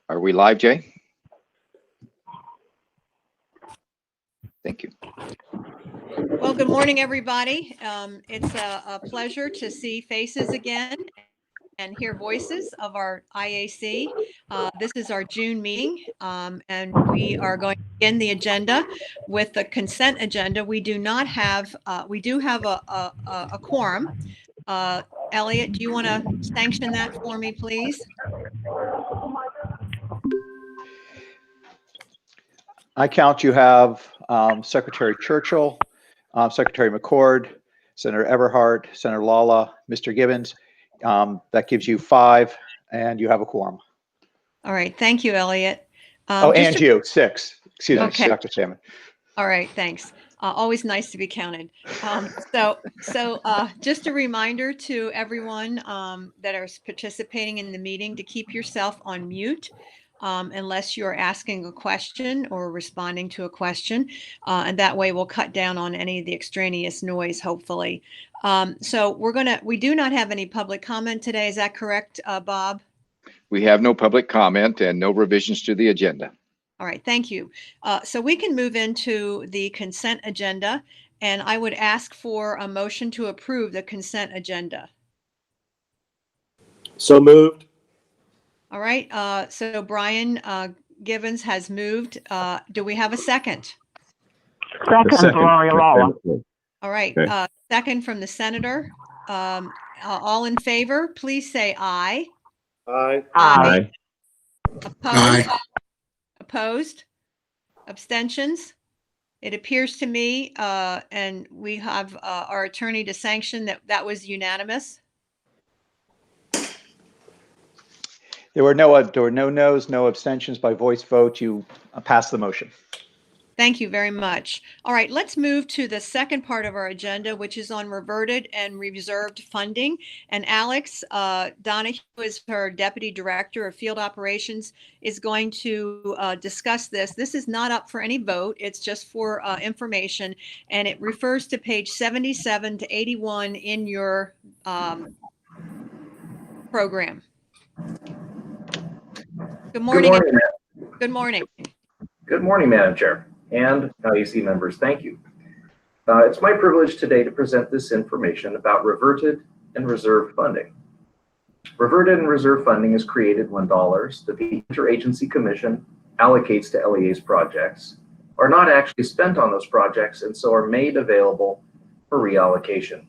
Are we live, Jay? Thank you. Well, good morning, everybody. It's a pleasure to see faces again and hear voices of our IAC. This is our June meeting, and we are going to begin the agenda with the consent agenda. We do not have, we do have a quorum. Elliot, do you want to sanction that for me, please? I count you have Secretary Churchill, Secretary McCord, Senator Everhart, Senator Lala, Mr. Gibbons. That gives you 5, and you have a quorum. All right. Thank you, Elliot. And you, 6. Excuse me, Dr. Salmon. All right. Thanks. Always nice to be counted. Just a reminder to everyone that are participating in the meeting to keep yourself on mute unless you're asking a question or responding to a question. And that way we'll cut down on any of the extraneous noise, hopefully. We do not have any public comment today. Is that correct, Bob? We have no public comment and no revisions to the agenda. All right, thank you. So we can move into the consent agenda, and I would ask for a motion to approve the consent agenda. So moved. All right, so Brian Gibbons has moved. Do we have a second? Second, Lori Lala. All right, Okay. Second from the senator. All in favor, please say aye. Aye. Aye. Opposed? Opposed? Abstentions? It appears to me, and we have our attorney to sanction that was unanimous. There were no no's, no abstentions by voice vote. You passed the motion. Thank you very much. All right, let's move to the second part of our agenda, which is on reverted and reserved funding. And Alex Donahue, is her Deputy Director of Field Operations, is going to discuss this. This is not up for any vote. It's just for information, and it refers to page 77 to 81 in your program. Good morning. Good morning. Good morning. Good morning, Madam Chair and IAC members. Thank you. It's my privilege today to present this information about reverted and reserved funding. Reverted and reserved funding is created when dollars that the Interagency Commission allocates to LEA's projects are not actually spent on those projects and so are made available for reallocation.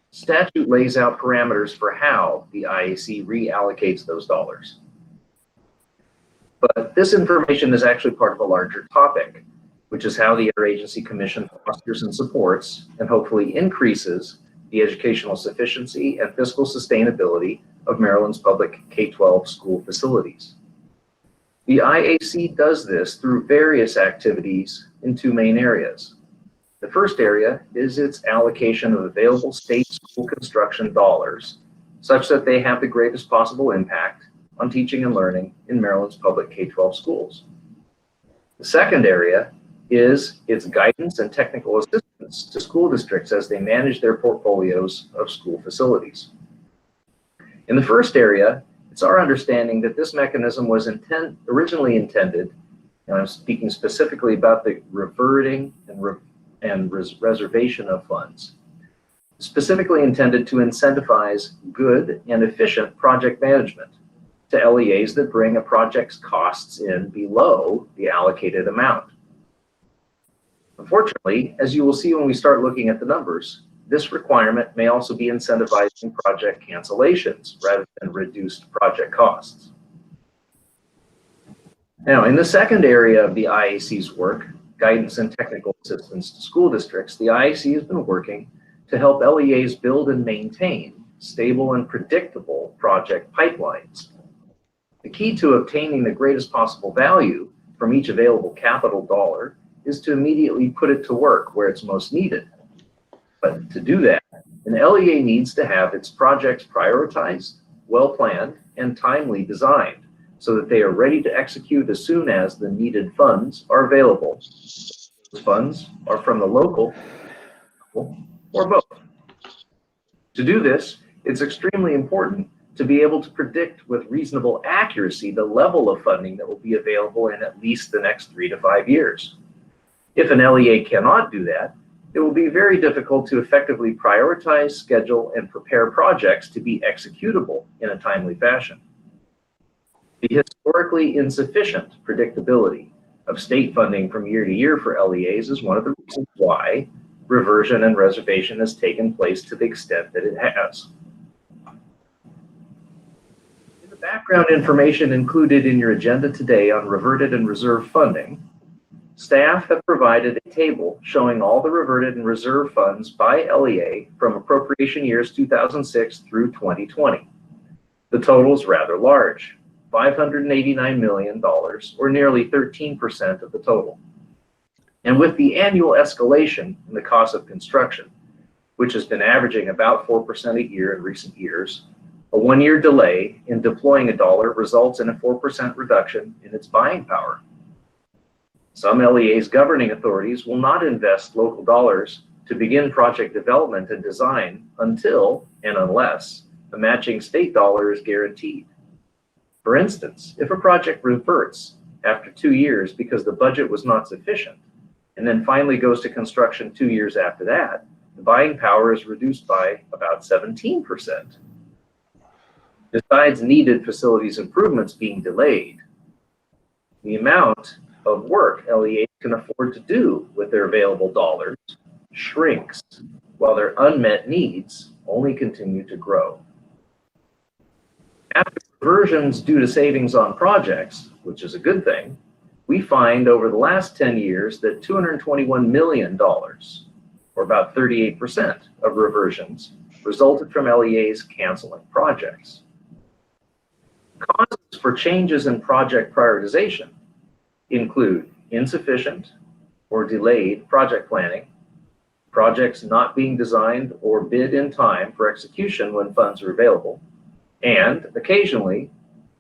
Statute lays out parameters for how the IAC reallocates those dollars. But this information is actually part of a larger topic, which is how the Interagency Commission fosters and supports and hopefully increases the educational sufficiency and fiscal sustainability of Maryland's public K-12 school facilities. The IAC does this through various activities in 2 main areas. The first area is its allocation of available state school construction dollars such that they have the greatest possible impact on teaching and learning in Maryland's public K-12 schools. The second area is its guidance and technical assistance to school districts as they manage their portfolios of school facilities. In the first area, it's our understanding that this mechanism was originally intended, and I'm speaking specifically about the reverting and reservation of funds, specifically intended to incentivize good and efficient project management to LEAs that bring a project's costs in below the allocated amount. Unfortunately, as you will see when we start looking at the numbers, this requirement may also be incentivizing project cancellations rather than reduced project costs. Now, in the second area of the IAC's work, guidance and technical assistance to school districts, the IAC has been working to help LEAs build and maintain stable and predictable project pipelines. The key to obtaining the greatest possible value from each available capital dollar is to immediately put it to work where it's most needed. But to do that, an LEA needs to have its projects prioritized, well-planned, and timely designed so that they are ready to execute as soon as the needed funds are available. Those funds are from the local or both. To do this, it's extremely important to be able to predict with reasonable accuracy the level of funding that will be available in at least the next 3 to 5 years. If an LEA cannot do that, it will be very difficult to effectively prioritize, schedule, and prepare projects to be executable in a timely fashion. The historically insufficient predictability of state funding from year to year for LEAs is one of the reasons why reversion and reservation has taken place to the extent that it has. In the background information included in your agenda today on reverted and reserved funding, staff have provided a table showing all the reverted and reserved funds by LEA from appropriation years 2006 through 2020. The total is rather large, $589 million, or nearly 13% of the total. And with the annual escalation in the cost of construction, which has been averaging about 4% a year in recent years, a one-year delay in deploying a dollar results in a 4% reduction in its buying power. Some LEA's governing authorities will not invest local dollars to begin project development and design until and unless a matching state dollar is guaranteed. For instance, if a project reverts after 2 years because the budget was not sufficient, and then finally goes to construction 2 years after that, the buying power is reduced by about 17%. Besides needed facilities improvements being delayed, the amount of work LEAs can afford to do with their available dollars shrinks, while their unmet needs only continue to grow. After reversions due to savings on projects, which is a good thing, we find over the last 10 years that $221 million, or about 38% of reversions, resulted from LEAs canceling projects. Causes for changes in project prioritization include insufficient or delayed project planning, projects not being designed or bid in time for execution when funds are available, and occasionally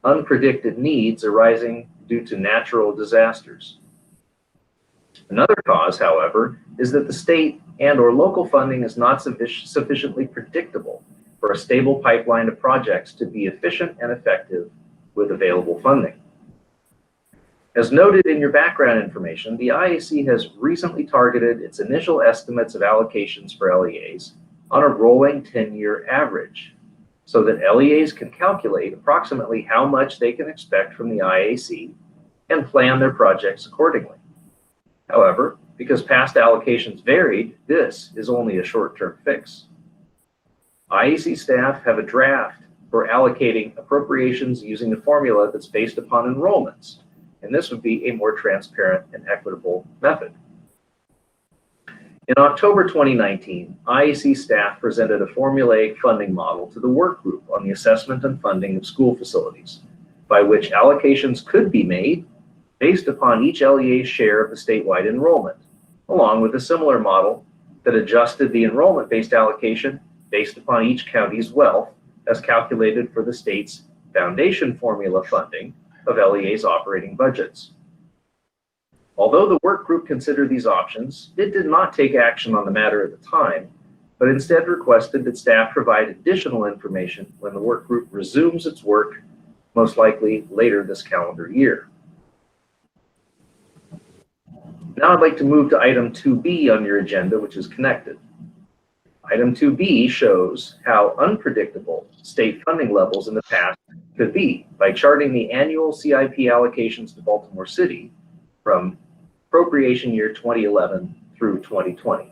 unpredicted needs arising due to natural disasters. Another cause, however, is that the state and/or local funding is not sufficiently predictable for a stable pipeline of projects to be efficient and effective with available funding. As noted in your background information, the IAC has recently targeted its initial estimates of allocations for LEAs on a rolling 10-year average, so that LEAs can calculate approximately how much they can expect from the IAC and plan their projects accordingly. However, because past allocations varied, this is only a short-term fix. IAC staff have a draft for allocating appropriations using a formula that's based upon enrollments, and this would be a more transparent and equitable method. In October 2019, IAC staff presented a formulaic funding model to the work group on the assessment and funding of school facilities, by which allocations could be made based upon each LEA's share of the statewide enrollment, along with a similar model that adjusted the enrollment-based allocation based upon each county's wealth as calculated for the state's foundation formula funding of LEA's operating budgets. Although the work group considered these options, it did not take action on the matter at the time, but instead requested that staff provide additional information when the work group resumes its work, most likely later this calendar year. Now I'd like to move to item 2B on your agenda, which is connected. Item 2B shows how unpredictable state funding levels in the past could be by charting the annual CIP allocations to Baltimore City from appropriation year 2011 through 2020.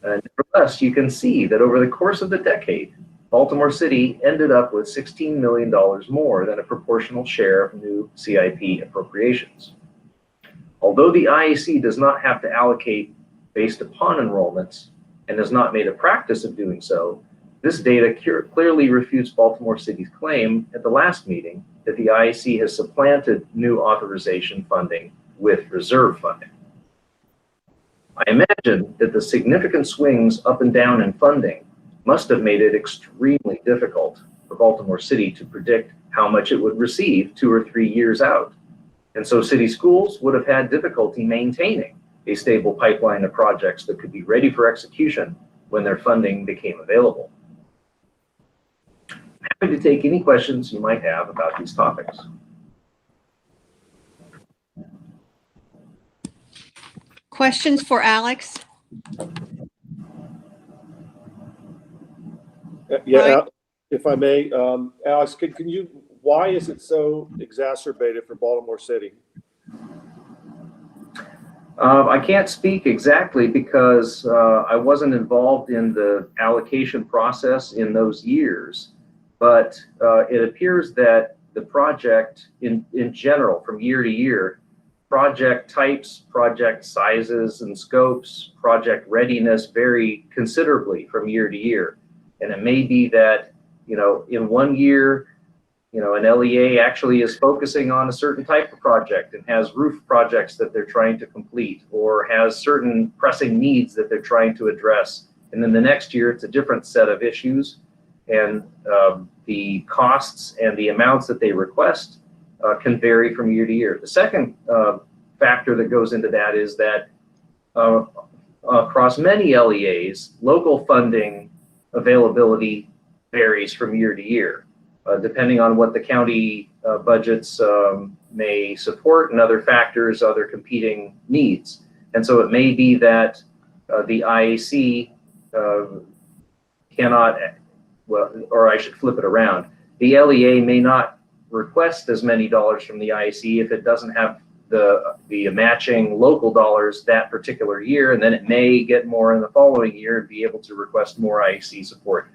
Nevertheless, you can see that over the course of the decade, Baltimore City ended up with $16 million more than a proportional share of new CIP appropriations. Although the IAC does not have to allocate based upon enrollments and has not made a practice of doing so, this data clearly refutes Baltimore City's claim at the last meeting that the IAC has supplanted new authorization funding with reserve funding. I imagine that the significant swings up and down in funding must have made it extremely difficult for Baltimore City to predict how much it would receive 2 or 3 years out. And so city schools would have had difficulty maintaining a stable pipeline of projects that could be ready for execution when their funding became available. to take any questions you might have about these topics. Questions for Alex? Yeah, Right. if I may, Alex, can you, why is it so exacerbated for Baltimore City? I can't speak exactly because I wasn't involved in the allocation process in those years, but it appears that the project in general, from year to year, project types, project sizes and scopes, project readiness vary considerably from year to year. And it may be that, in one year, an LEA actually is focusing on a certain type of project and has roof projects that they're trying to complete, or has certain pressing needs that they're trying to address. And then the next year, it's a different set of issues, and the costs and the amounts that they request can vary from year to year. The second factor that goes into that is that across many LEAs, local funding availability varies from year to year. Depending on what the county budgets may support and other factors, other competing needs. And so it may be that the IAC cannot, well, or I should flip it around. The LEA may not request as many dollars from the IAC if it doesn't have the matching local dollars that particular year, and then it may get more in the following year and be able to request more IAC support.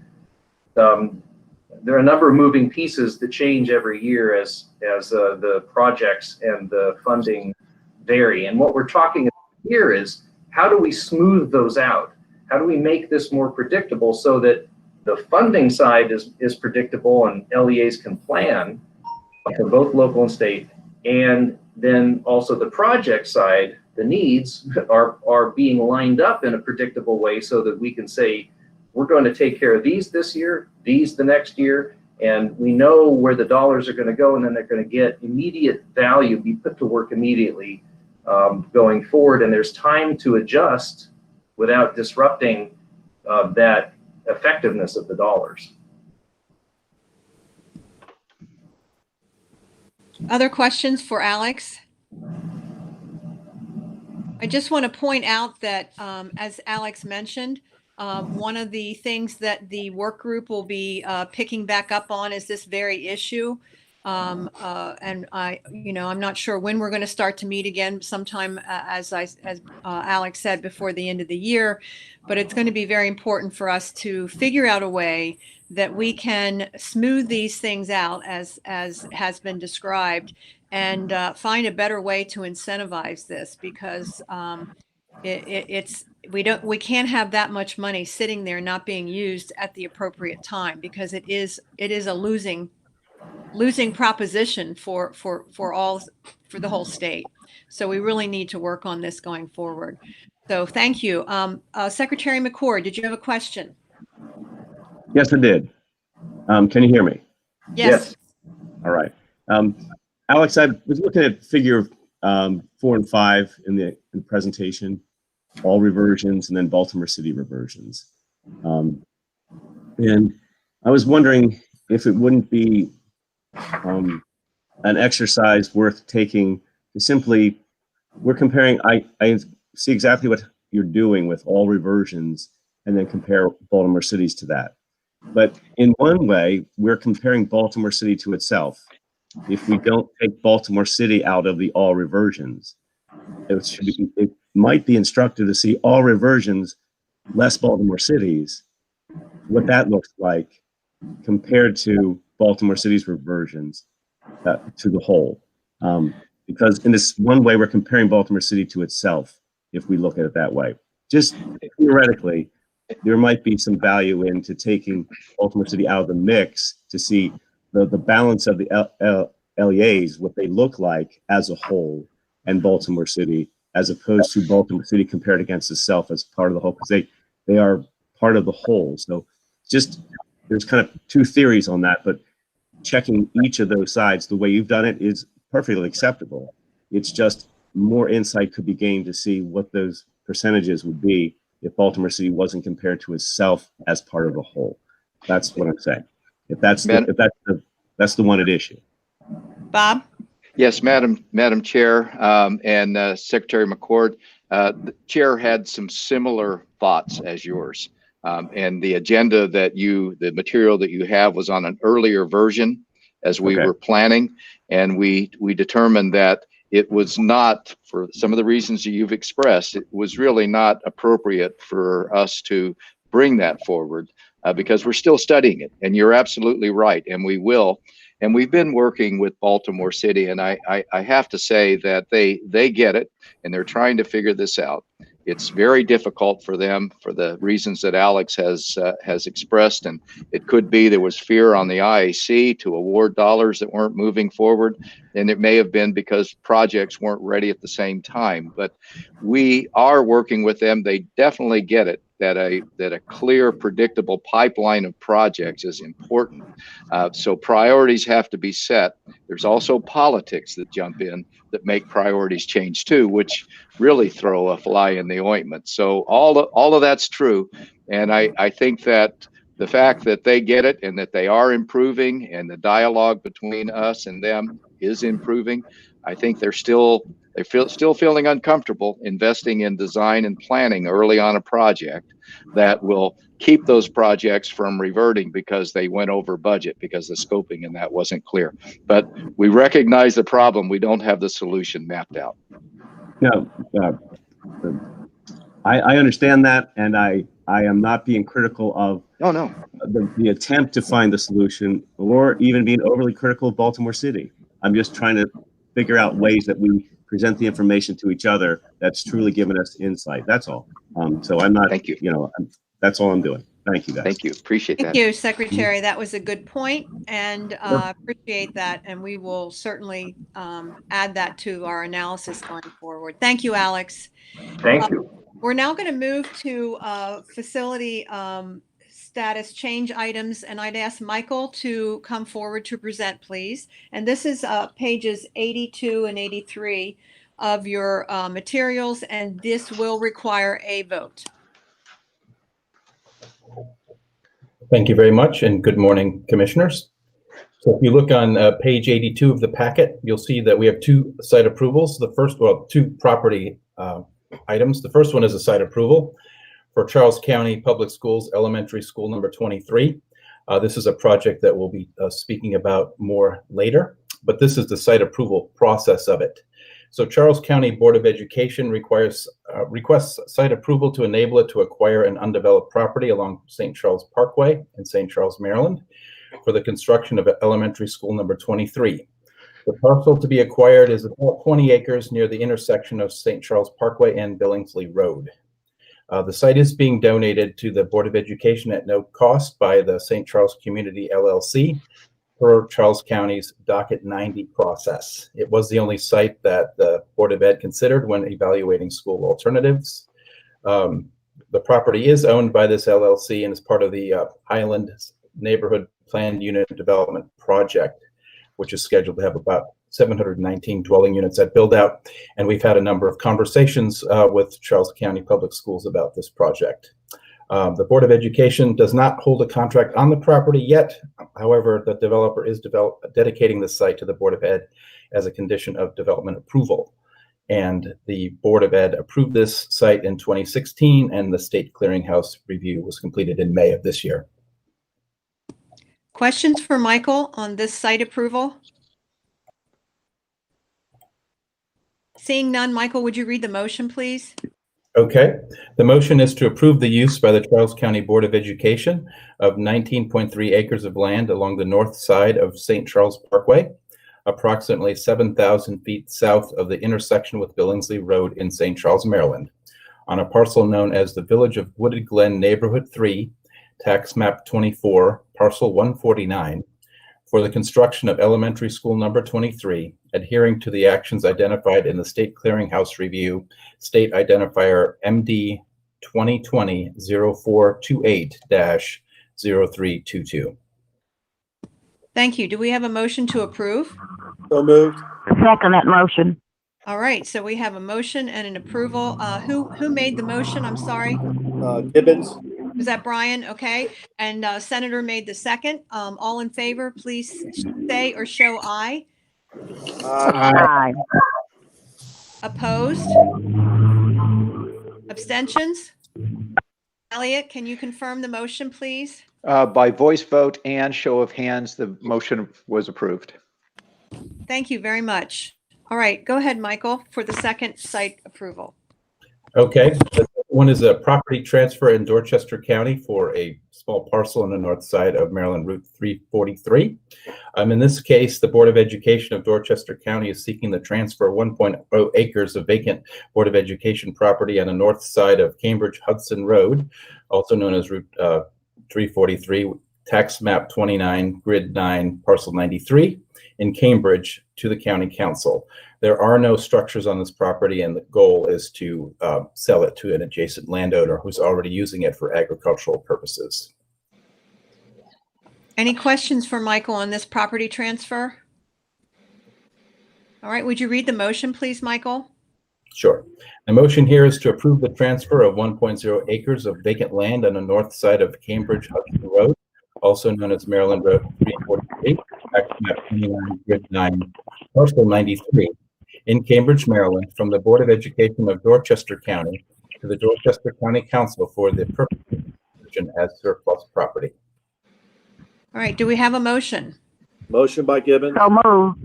There are a number of moving pieces that change every year as the projects and the funding vary. And what we're talking about here is, how do we smooth those out? How do we make this more predictable so that the funding side is predictable and LEAs can plan for both local and state, and then also the project side, the needs are being lined up in a predictable way so that we can say, we're going to take care of these this year, these the next year, and we know where the dollars are going to go, and then they're going to get immediate value, be put to work immediately going forward, and there's time to adjust without disrupting that effectiveness of the dollars. Other questions for Alex? I just want to point out that, as Alex mentioned, one of the things that the work group will be picking back up on is this very issue. And I'm not sure when we're going to start to meet again, sometime as Alex said, before the end of the year. But it's going to be very important for us to figure out a way that we can smooth these things out as has been described, and find a better way to incentivize this, because we can't have that much money sitting there not being used at the appropriate time, because it is a losing proposition for the whole state. So we really need to work on this going forward. So thank you. Secretary McCord, did you have a question? Yes, I did. Can you hear me? Yes. All right. Alex, I was looking at figure 4 and 5 in the presentation, all reversions and then Baltimore City reversions. And I was wondering if it wouldn't be an exercise worth taking to simply, we're comparing, I see exactly what you're doing with all reversions and then compare Baltimore cities to that. But in one way, we're comparing Baltimore City to itself. If we don't take Baltimore City out of the all reversions, it might be instructive to see all reversions less Baltimore cities, what that looks like compared to Baltimore City's reversions to the whole. Because in this one way, we're comparing Baltimore City to itself, if we look at it that way. Just theoretically, there might be some value into taking Baltimore City out of the mix to see the balance of the LEAs, what they look like as a whole, and Baltimore City, as opposed to Baltimore City compared against itself as part of the whole, because they are part of the whole. So just, there's kind of two theories on that, but checking each of those sides the way you've done it is perfectly acceptable. It's just more insight could be gained to see what those percentages would be if Baltimore City wasn't compared to itself as part of the whole. That's what I'm saying. If that's that's the one at issue. Bob? Yes, Madam Chair, and Secretary McCord, the Chair had some similar thoughts as yours. And the agenda the material that you have was on an earlier version as we were planning. And we determined that it was not, for some of the reasons that you've expressed, it was really not appropriate for us to bring that forward because we're still studying it. And you're absolutely right. And we will. And we've been working with Baltimore City, and I have to say that they get it, and they're trying to figure this out. It's very difficult for them for the reasons that Alex has expressed, and it could be there was fear on the IAC to award dollars that weren't moving forward, and it may have been because projects weren't ready at the same time. But we are working with them. They definitely get it that a clear, predictable pipeline of projects is important. So priorities have to be set. There's also politics that jump in that make priorities change too, which really throw a fly in the ointment. So all of that's true. And I think that the fact that they get it and that they are improving and the dialogue between us and them is improving, I think they're still feeling uncomfortable investing in design and planning early on a project that will keep those projects from reverting because they went over budget because the scoping and that wasn't clear. But we recognize the problem. We don't have the solution mapped out. No, I understand that, and I am not being critical of the attempt to find the solution or even being overly critical of Baltimore City. I'm just trying to figure out ways that we present the information to each other that's truly given us insight. That's all. So I'm not, Thank you. That's all I'm doing. Thank you, guys. Thank you. Appreciate that. Thank you, Secretary. That was a good point, and appreciate that. And we will certainly add that to our analysis going forward. Thank you, Alex. Thank you. We're now going to move to facility status change items, and I'd ask Michael to come forward to present, please. And this is pages 82 and 83 of your materials, and this will require a vote. Thank you very much, and good morning, Commissioners. So if you look on page 82 of the packet, you'll see that we have two site approvals. The first, two property items. The first one is a site approval for Charles County Public Schools Elementary School number 23. This is a project that we'll be speaking about more later, but this is the site approval process of it. So Charles County Board of Education requests site approval to enable it to acquire an undeveloped property along St. Charles Parkway in St. Charles, Maryland, for the construction of elementary school number 23. The parcel to be acquired is about 20 acres near the intersection of St. Charles Parkway and Billingsley Road. The site is being donated to the Board of Education at no cost by the St. Charles Community LLC per Charles County's Docket 90 process. It was the only site that the Board of Ed considered when evaluating school alternatives. The property is owned by this LLC and is part of the Highland Neighborhood Planned Unit Development Project, which is scheduled to have about 719 dwelling units at build out. And we've had a number of conversations with Charles County Public Schools about this project. The Board of Education does not hold a contract on the property yet. However, the developer is dedicating the site to the Board of Ed as a condition of development approval. And the Board of Ed approved this site in 2016, and the State Clearinghouse review was completed in May of this year. Questions for Michael on this site approval? Seeing none, Michael, would you read the motion, please? Okay. The motion is to approve the use by the Charles County Board of Education of 19.3 acres of land along the north side of St. Charles Parkway, approximately 7,000 feet south of the intersection with Billingsley Road in St. Charles, Maryland, on a parcel known as the Village of Wooded Glen Neighborhood 3, Tax Map 24, Parcel 149, for the construction of elementary school number 23, adhering to the actions identified in the State Clearinghouse Review, State Identifier MD 2020-0428-0322. Thank you. Do we have a motion to approve? So moved. Second that motion. All right, so we have a motion and an approval. Who made the motion? I'm sorry. Gibbons. Was that Brian? Okay. And Senator made the second. All in favor, please say or show aye. Aye. Opposed? Abstentions? Elliot, can you confirm the motion, please? By voice vote and show of hands, the motion was approved. Thank you very much. All right, go ahead, Michael, for the second site approval. Okay, the second one is a property transfer in Dorchester County for a small parcel on the north side of Maryland Route 343. In this case, the Board of Education of Dorchester County is seeking the transfer of 1.0 acres of vacant Board of Education property on the north side of Cambridge Hudson Road, also known as Route 343, tax map 29, grid 9, parcel 93 in Cambridge to the County Council. There are no structures on this property, and the goal is to sell it to an adjacent landowner who's already using it for agricultural purposes. Any questions for Michael on this property transfer? All right, would you read the motion, please, Michael? Sure. The motion here is to approve the transfer of 1.0 acres of vacant land on the north side of Cambridge Hudson Road, also known as Maryland Road 348, tax map 29, grid 9, parcel 93 in Cambridge, Maryland, from the Board of Education of Dorchester County to the Dorchester County Council for the purpose of conversion as surplus property. All right, do we have a motion? Motion by Gibbons. So moved.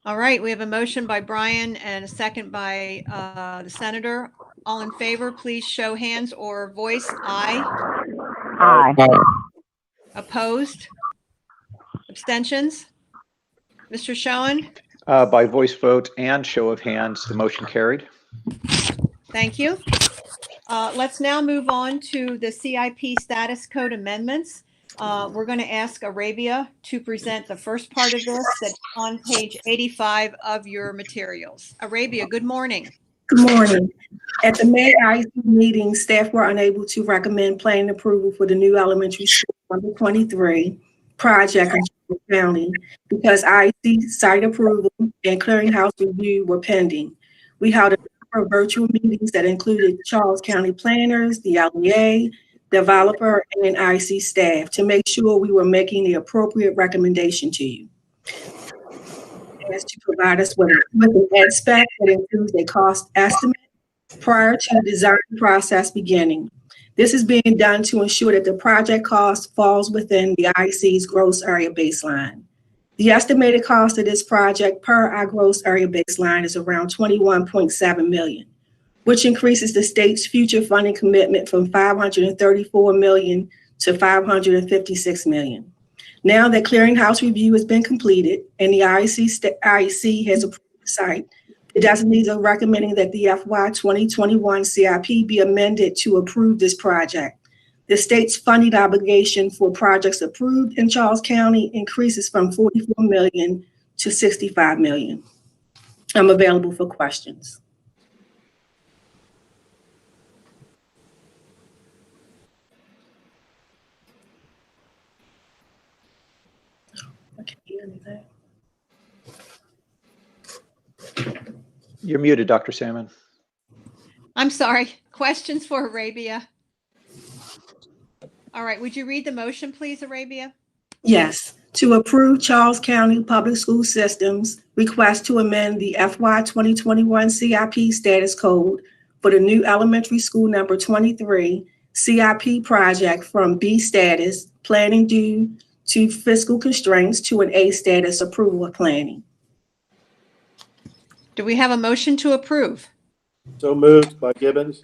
All right, we have a motion by Brian and a second by the senator. All in favor, please show hands or voice aye. Aye. Opposed? Abstentions? Mr. Schoen? By voice vote and show of hands, the motion carried. Thank you. Let's now move on to the CIP status code amendments. We're going to ask Arabia to present the first part of this that's on page 85 of your materials. Arabia, good morning. Good morning. At the May IAC meeting, staff were unable to recommend planning approval for the new elementary school number 23 project in Charles County because IAC site approval and clearinghouse review were pending. We held a number of virtual meetings that included Charles County planners, the LEA, developer, and IAC staff to make sure we were making the appropriate recommendation to you. As to provide us with an ed spec that includes a cost estimate prior to the design process beginning. This is being done to ensure that the project cost falls within the IAC's gross area baseline. The estimated cost of this project per our gross area baseline is around $21.7 million, which increases the state's future funding commitment from $534 million to $556 million. Now that clearinghouse review has been completed and the IAC has approved the site, the designees are recommending that the FY 2021 CIP be amended to approve this project. The state's funding obligation for projects approved in Charles County increases from $44 million to $65 million. I'm available for questions. I can't hear anything. You're muted, Dr. Salmon. I'm sorry. Questions for Arabia? All right, would you read the motion, please, Arabia? Yes, to approve Charles County Public School Systems request to amend the FY 2021 CIP status code for the new elementary school number 23 CIP project from B status, planning due to fiscal constraints, to an A status, approval of planning. Do we have a motion to approve? So moved by Gibbons.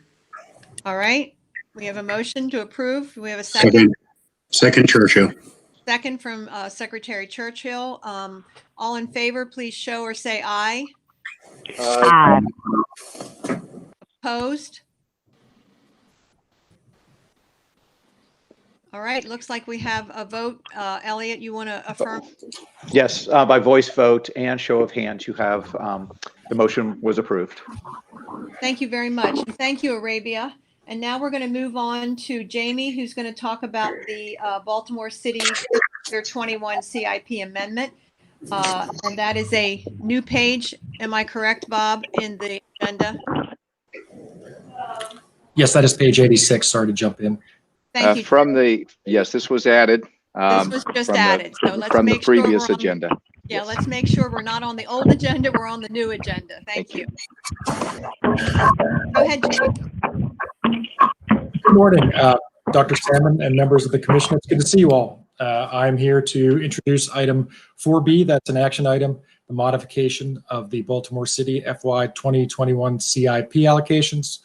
All right, we have a motion to approve. Do we have a second? Second Churchill. Second from Secretary Churchill. All in favor, please show or say aye. Aye. Opposed? All right, looks like we have a vote. Elliot, you want to affirm? Yes, by voice vote and show of hands, you have the motion was approved. Thank you very much. And thank you, Arabia. And now we're going to move on to Jamie, who's going to talk about the Baltimore City Year 21 CIP amendment. And that is a new page. Am I correct, Bob, in the agenda? Yes, that is page 86. Sorry to jump in. Thank you. Yes, this was added. This was just added, so let's From the make sure we're previous on, agenda. yeah, let's make sure we're not on the old agenda, we're on the new agenda. Thank you. Go ahead, Jamie. Good morning, Dr. Salmon and members of the commission. It's good to see you all. I'm here to introduce item 4B. That's an action item, the modification of the Baltimore City FY 2021 CIP allocations.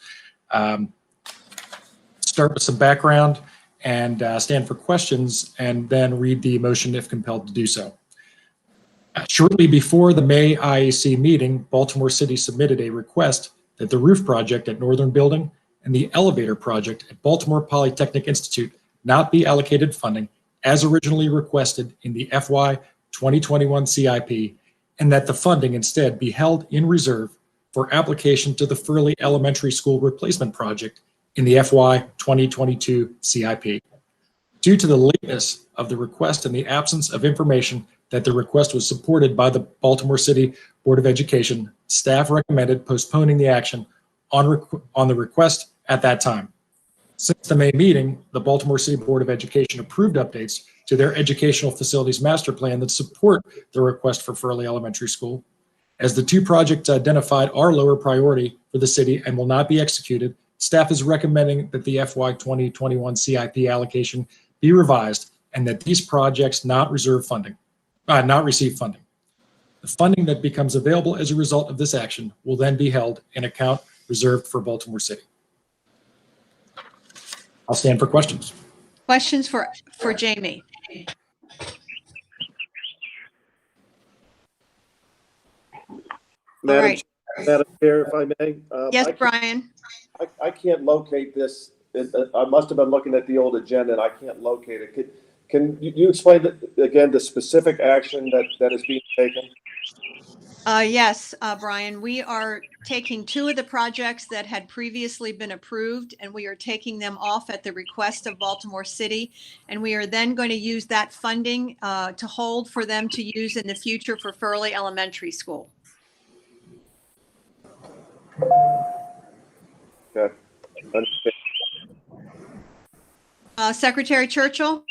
Start with some background and stand for questions, and then read the motion if compelled to do so. Shortly before the May IAC meeting, Baltimore City submitted a request that the roof project at Northern Building and the elevator project at Baltimore Polytechnic Institute not be allocated funding as originally requested in the FY 2021 CIP, and that the funding instead be held in reserve for application to the Furley Elementary School replacement project in the FY 2022 CIP. Due to the lateness of the request and the absence of information that the request was supported by the Baltimore City Board of Education, staff recommended postponing the action on the request at that time. Since the May meeting, the Baltimore City Board of Education approved updates to their educational facilities master plan that support the request for Furley Elementary School. As the two projects identified are lower priority for the city and will not be executed, staff is recommending that the FY 2021 CIP allocation be revised and that these projects not receive funding. The funding that becomes available as a result of this action will then be held in account reserved for Baltimore City. I'll stand for questions. Questions for Jamie? Madam Chair, if I may. Yes, Brian. I can't locate this. I must have been looking at the old agenda and I can't locate it. Can you explain again the specific action that is being taken? Yes, Brian, we are taking two of the projects that had previously been approved, and we are taking them off at the request of Baltimore City. And we are then going to use that funding to hold for them to use in the future for Furley Elementary School. Okay. Secretary Churchill?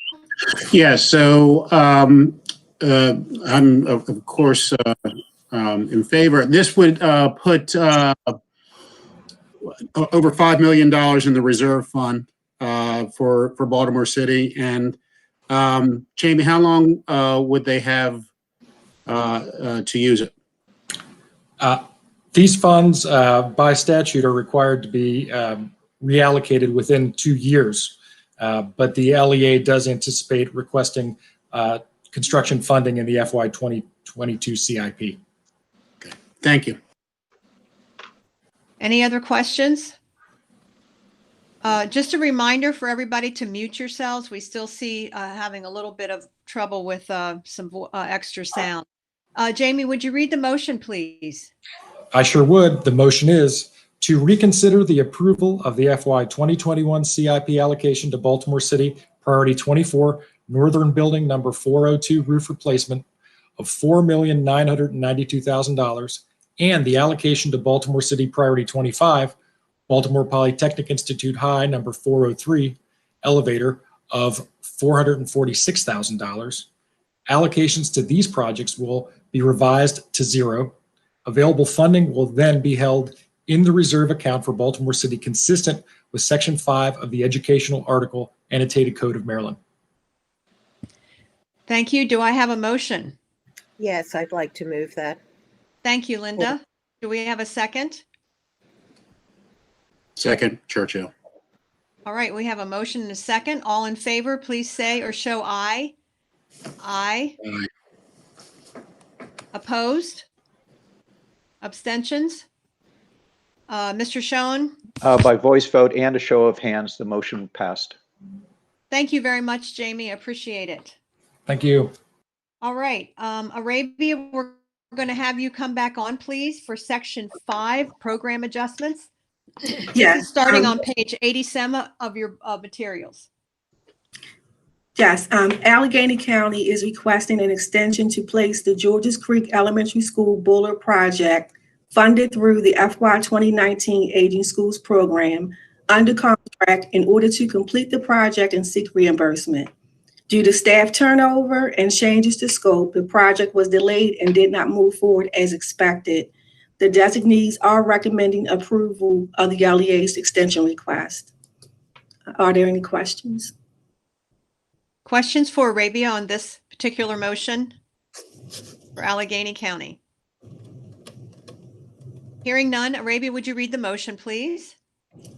Yes, so I'm of course in favor. This would put over $5 million in the reserve fund for Baltimore City. And Jamie, how long would they have to use it? These funds by statute are required to be reallocated within 2 years. But the LEA does anticipate requesting construction funding in the FY 2022 CIP. Okay, thank you. Any other questions? Just a reminder for everybody to mute yourselves. We still see having a little bit of trouble with some extra sound. Jamie, would you read the motion, please? I sure would. The motion is to reconsider the approval of the FY 2021 CIP allocation to Baltimore City Priority 24 Northern Building number 402 roof replacement of $4,992,000 and the allocation to Baltimore City Priority 25 Baltimore Polytechnic Institute High number 403 elevator of $446,000. Allocations to these projects will be revised to zero. Available funding will then be held in the reserve account for Baltimore City, consistent with Section 5 of the Educational Article Annotated Code of Maryland. Thank you. Do I have a motion? Yes, I'd like to move that. Thank you, Linda. Do we have a second? Second, Churchill. All right, we have a motion and a second. All in favor, please say or show aye. Aye. Aye. Opposed? Abstentions? Mr. Schoen? By voice vote and a show of hands, the motion passed. Thank you very much, Jamie. I appreciate it. Thank you. All right, Arabia, we're going to have you come back on, please, for Section 5, Program Adjustments. Yes. Starting on page 87 of your materials. Yes, Allegheny County is requesting an extension to place the Georges Creek Elementary School boiler project funded through the FY 2019 Aging Schools Program under contract in order to complete the project and seek reimbursement. Due to staff turnover and changes to scope, the project was delayed and did not move forward as expected. The designees are recommending approval of the LEA's extension request. Are there any questions? Questions for Arabia on this particular motion for Allegheny County? Hearing none, Arabia, would you read the motion, please?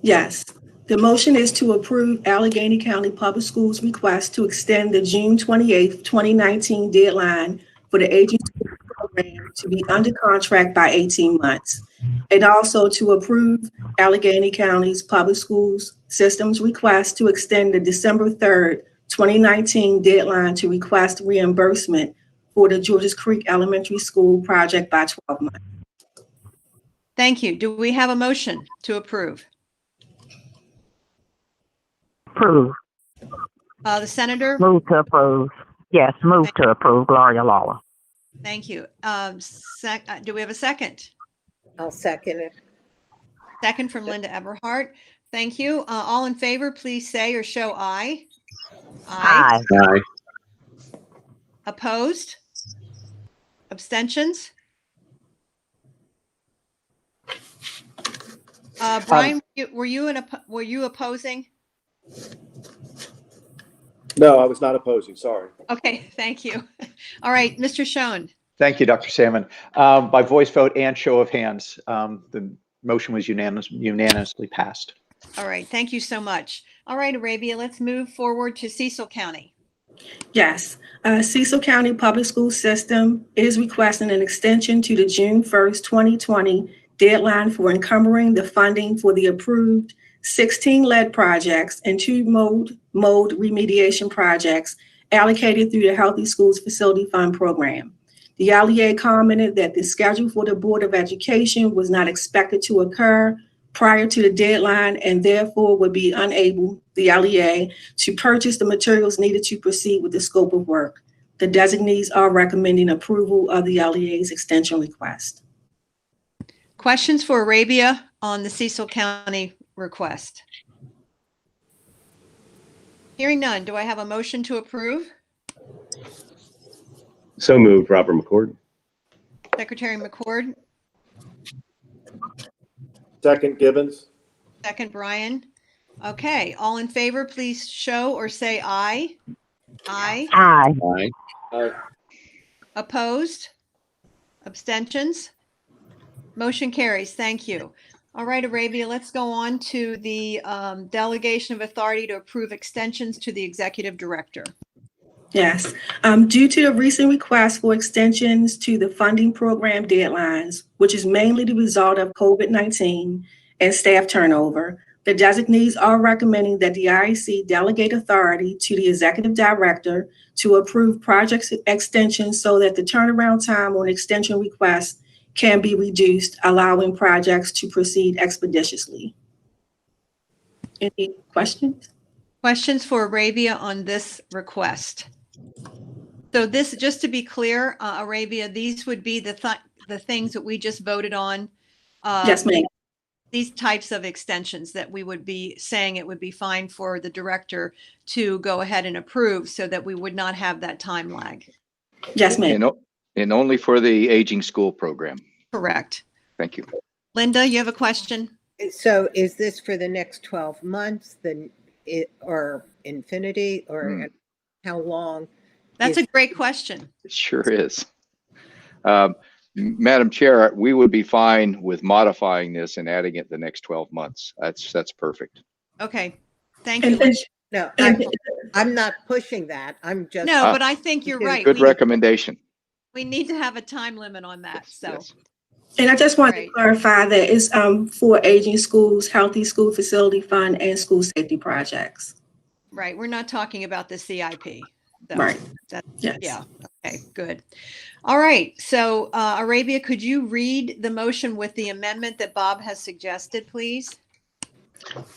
Yes. The motion is to approve Allegheny County Public Schools' request to extend the June 28th, 2019 deadline for the agency program to be under contract by 18 months. And also to approve Allegheny County's Public Schools System's request to extend the December 3rd, 2019 deadline to request reimbursement for the Georges Creek Elementary School project by 12 months. Thank you. Do we have a motion to approve? Approve. The Senator? Move to approve. Yes, move to approve. Gloria Lawler. Thank you. Do we have a second? I'll second it. Second from Linda Eberhardt. Thank you. All in favor, please say or show aye. Aye. Aye. Opposed? Abstentions? Brian, were you opposing? No, I was not opposing, sorry. Okay, thank you. All right, Mr. Schoen. Thank you, Dr. Salmon. By voice vote and show of hands, the motion was unanimously passed. All right, thank you so much. All right, Arabia, let's move forward to Cecil County. Yes, Cecil County Public School System is requesting an extension to the June 1st, 2020 deadline for encumbering the funding for the approved 16 lead projects and 2 mold remediation projects allocated through the Healthy Schools Facility Fund program. The LEA commented that the schedule for the Board of Education was not expected to occur prior to the deadline and therefore would be unable, the LEA, to purchase the materials needed to proceed with the scope of work. The designees are recommending approval of the LEA's extension request. Questions for Arabia on the Cecil County request? Hearing none, do I have a motion to approve? So moved, Robert McCord. Secretary McCord, Second, Gibbons. second, Brian. Okay, all in favor, please show or say aye. Aye. Aye. Aye. Aye. Opposed? Abstentions? Motion carries. Thank you. All right, Arabia, let's go on to the delegation of authority to approve extensions to the executive director. Yes, due to the recent request for extensions to the funding program deadlines, which is mainly the result of COVID-19 and staff turnover, the designees are recommending that the IAC delegate authority to the executive director to approve project extensions so that the turnaround time on extension requests can be reduced, allowing projects to proceed expeditiously. Any questions? Questions for Arabia on this request? So this, just to be clear, Arabia, these would be the things that we just voted on. Yes, ma'am. These types of extensions that we would be saying it would be fine for the director to go ahead and approve so that we would not have that time lag. Yes, ma'am. And only for the aging school program. Correct. Thank you. Linda, you have a question? So is this for the next 12 months, or infinity, or how long? That's a great question. It sure is. Madam Chair, we would be fine with modifying this and adding it the next 12 months. That's perfect. Okay. Thank you. No, I'm not pushing that. I'm just. No, but I think you're right. Good recommendation. We need to have a time limit on that. So. Yes. And I just wanted to clarify that it's for aging schools, Healthy School Facility Fund, and school safety projects. Right. We're not talking about the CIP. Though. Right. Yes. Yeah. Okay, good. All right. So Arabia, could you read the motion with the amendment that Bob has suggested, please?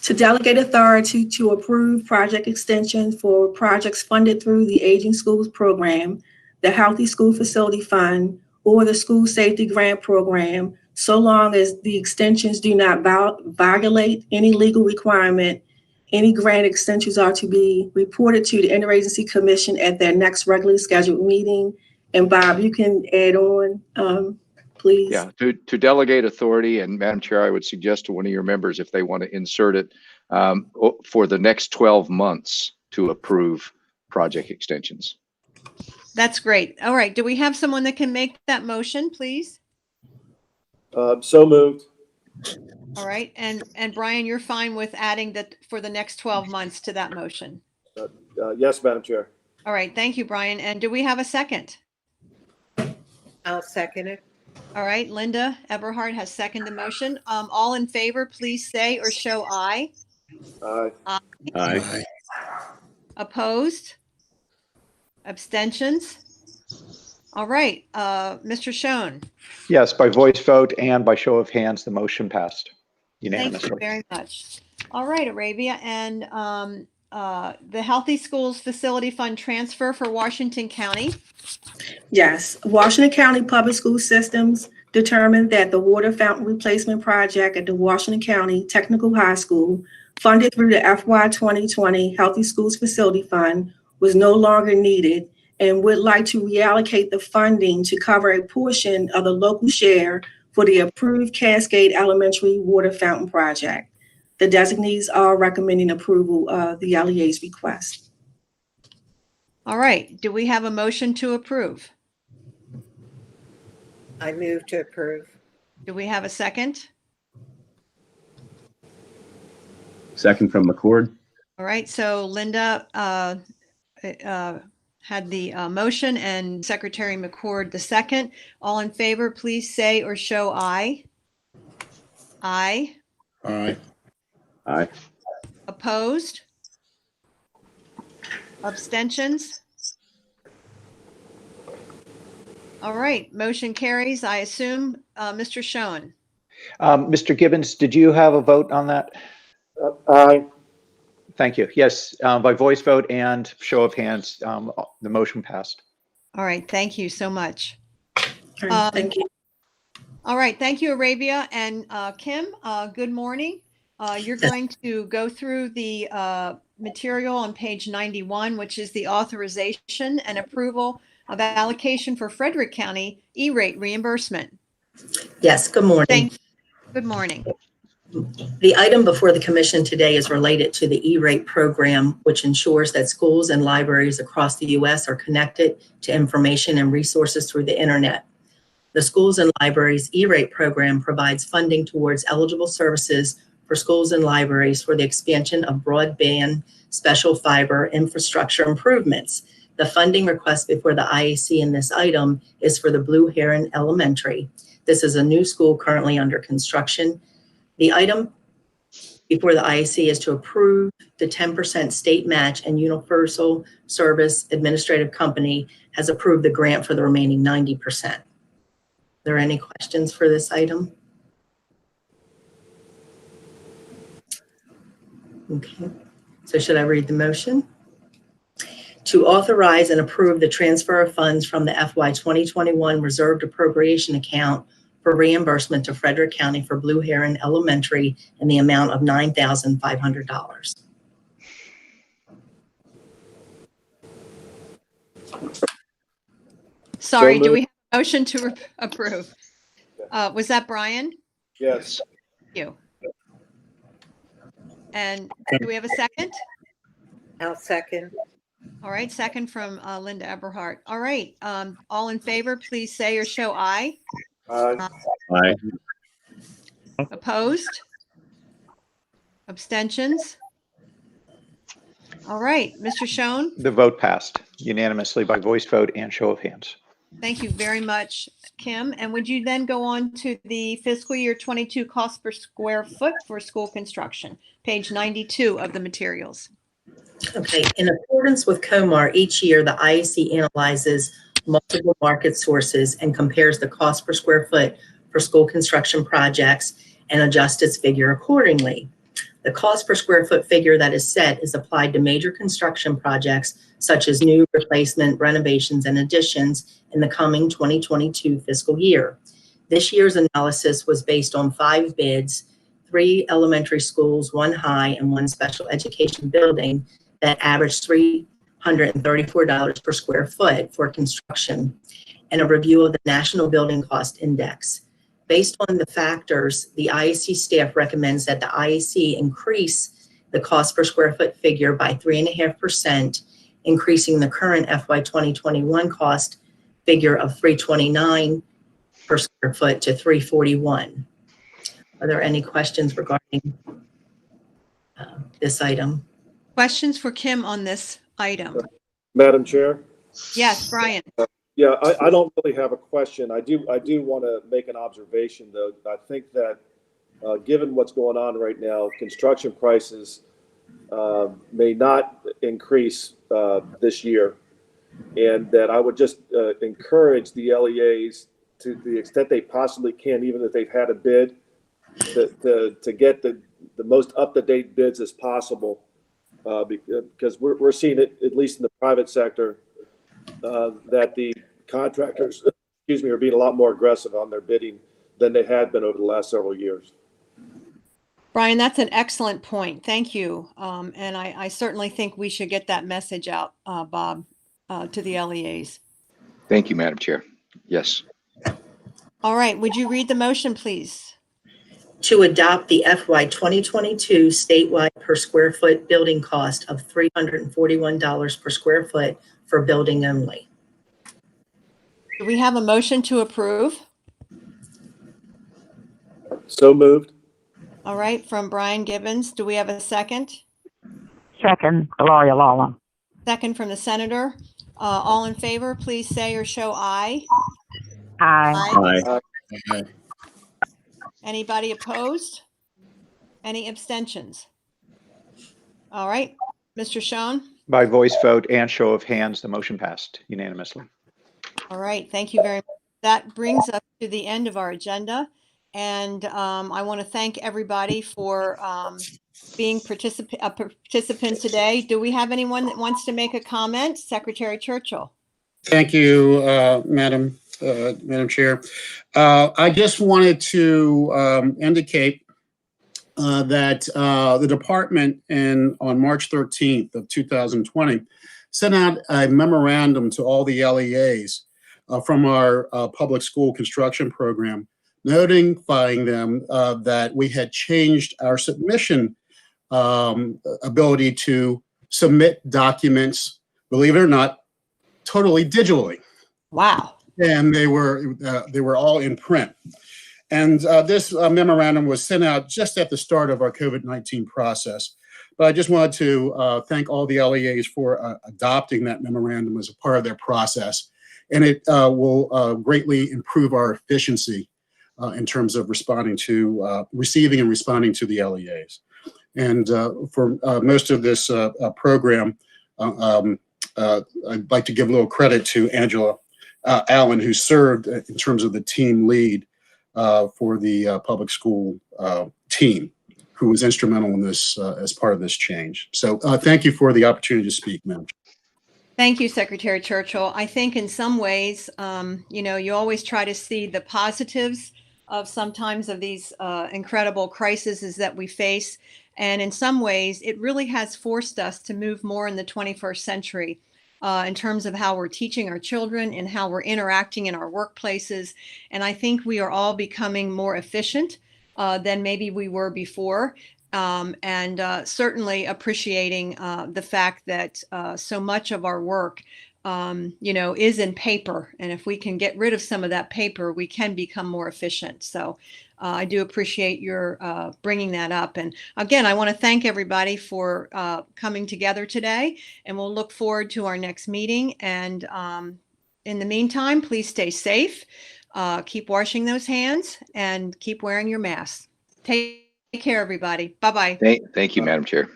To delegate authority to approve project extensions for projects funded through the Aging Schools Program, the Healthy School Facility Fund, or the School Safety Grant Program so long as the extensions do not violate any legal requirement. Any grant extensions are to be reported to the Interagency Commission at their next regularly scheduled meeting. And Bob, you can add on, please. Yeah, to delegate authority, and Madam Chair, I would suggest to one of your members if they want to insert it for the next 12 months to approve project extensions. That's great. All right. Do we have someone that can make that motion, please? So moved. All right. And Brian, you're fine with adding that for the next 12 months to that motion? Yes, Madam Chair. All right. Thank you, Brian. And do we have a second? I'll second it. All right. Linda Eberhard has seconded the motion. All in favor, please say or show aye. Aye. Aye. Opposed? Abstentions? All right. Mr. Schoen, Yes, by voice vote and by show of hands, the motion passed thank you unanimously. very much. All right, Arabia, and the Healthy Schools Facility Fund transfer for Washington County. Yes, Washington County Public School Systems determined that the water fountain replacement project at the Washington County Technical High School, funded through the FY 2020 Healthy Schools Facility Fund, was no longer needed and would like to reallocate the funding to cover a portion of the local share for the approved Cascade Elementary Water Fountain Project. The designees are recommending approval of the LEA's request. All right. Do we have a motion to approve? I move to approve. Do we have a second? Second from McCord. All right. So Linda had the motion and Secretary McCord the second. All in favor, please say or show aye. Aye. Aye. Aye. Opposed? Abstentions? All right, motion carries, I assume. Mr. Schoen. Mr. Gibbons, did you have a vote on that? Aye. Thank you. Yes, by voice vote and show of hands, the motion passed. All right, thank you so much. Thank you. All right, thank you, Arabia. And Kim, good morning. You're going to go through the material on page 91, which is the authorization and approval of allocation for Frederick County E-rate reimbursement. Yes, good morning. Good morning. The item before the commission today is related to the E-rate program, which ensures that schools and libraries across the U.S. are connected to information and resources through the internet. The Schools and Libraries E-rate program provides funding towards eligible services for schools and libraries for the expansion of broadband special fiber infrastructure improvements. The funding request before the IAC in this item is for the Blue Heron Elementary. This is a new school currently under construction. The item before the IAC is to approve the 10% state match, and Universal Service Administrative Company has approved the grant for the remaining 90%. Are there any questions for this item? Okay, so should I read the motion? To authorize and approve the transfer of funds from the FY 2021 reserved appropriation account for reimbursement to Frederick County for Blue Heron Elementary in the amount of $9,500. Sorry, do we have a motion to approve? Was that Brian? Yes. Thank you. And do we have a second? I'll second. All right, second from Linda Eberhard. All right, all in favor, please say or show aye. Aye. Aye. Opposed? Abstentions? All right, Mr. Schoen, The vote passed unanimously by voice vote and show of hands. thank you very much, Kim. And would you then go on to the fiscal year 22 cost per square foot for school construction, page 92 of the materials? Okay, in accordance with COMAR, each year the IAC analyzes multiple market sources and compares the cost per square foot for school construction projects and adjusts its figure accordingly. The cost per square foot figure that is set is applied to major construction projects such as new, replacement, renovations, and additions in the coming 2022 fiscal year. This year's analysis was based on 5 bids, 3 elementary schools, 1 high, and 1 special education building that averaged $334 per square foot for construction, and a review of the National Building Cost Index. Based on the factors, the IAC staff recommends that the IAC increase the cost per square foot figure by 3.5%, increasing the current FY 2021 cost figure of $329 per square foot to $341. Are there any questions regarding this item? Questions for Kim on this item? Madam Chair? Yes, Brian. Yeah, I don't really have a question. I do want to make an observation, though. I think that given what's going on right now, construction prices may not increase this year, and that I would just encourage the LEAs to the extent they possibly can, even if they've had a bid, to get the most up-to-date bids as possible, because we're seeing it, at least in the private sector, that the contractors, are being a lot more aggressive on their bidding than they had been over the last several years. Brian, that's an excellent point. Thank you. And I certainly think we should get that message out, Bob, to the LEAs. Thank you, Madam Chair. Yes. All right. Would you read the motion, please? To adopt the FY 2022 statewide per square foot building cost of $341 per square foot for building only. Do we have a motion to approve? So moved. All right, from Brian Gibbons. Do we have a second? Second, Gloria Lawler. Second from the senator. All in favor, please say or show aye. Aye. Aye. Aye. Anybody opposed? Any abstentions? All right, Mr. Schoen. By voice vote and show of hands, the motion passed unanimously. All right, thank you very much. That brings us to the end of our agenda. And I want to thank everybody for being a participant today. Do we have anyone that wants to make a comment? Secretary Churchill. Thank you, Madam Chair. I just wanted to indicate that the department on March 13th of 2020 sent out a memorandum to all the LEAs from our public school construction program, notifying them that we had changed our submission ability to submit documents, believe it or not, totally digitally. Wow. And they were all in print. And this memorandum was sent out just at the start of our COVID-19 process. But I just wanted to thank all the LEAs for adopting that memorandum as a part of their process. And it will greatly improve our efficiency in terms of responding to, receiving and responding to the LEAs. And for most of this program, I'd like to give a little credit to Angela Allen, who served in terms of the team lead for the public school team, who was instrumental in this as part of this change. So thank you for the opportunity to speak, ma'am. Thank you, Secretary Churchill. I think in some ways, you always try to see the positives of sometimes of these incredible crises that we face. And in some ways, it really has forced us to move more in the 21st century in terms of how we're teaching our children and how we're interacting in our workplaces. And I think we are all becoming more efficient than maybe we were before. And certainly appreciating the fact that so much of our work, is in paper. And if we can get rid of some of that paper, we can become more efficient. So I do appreciate your bringing that up. And again, I want to thank everybody for coming together today. And we'll look forward to our next meeting. And in the meantime, please stay safe. Keep washing those hands and keep wearing your masks. Take care, everybody. Bye-bye. Thank you, Madam Chair.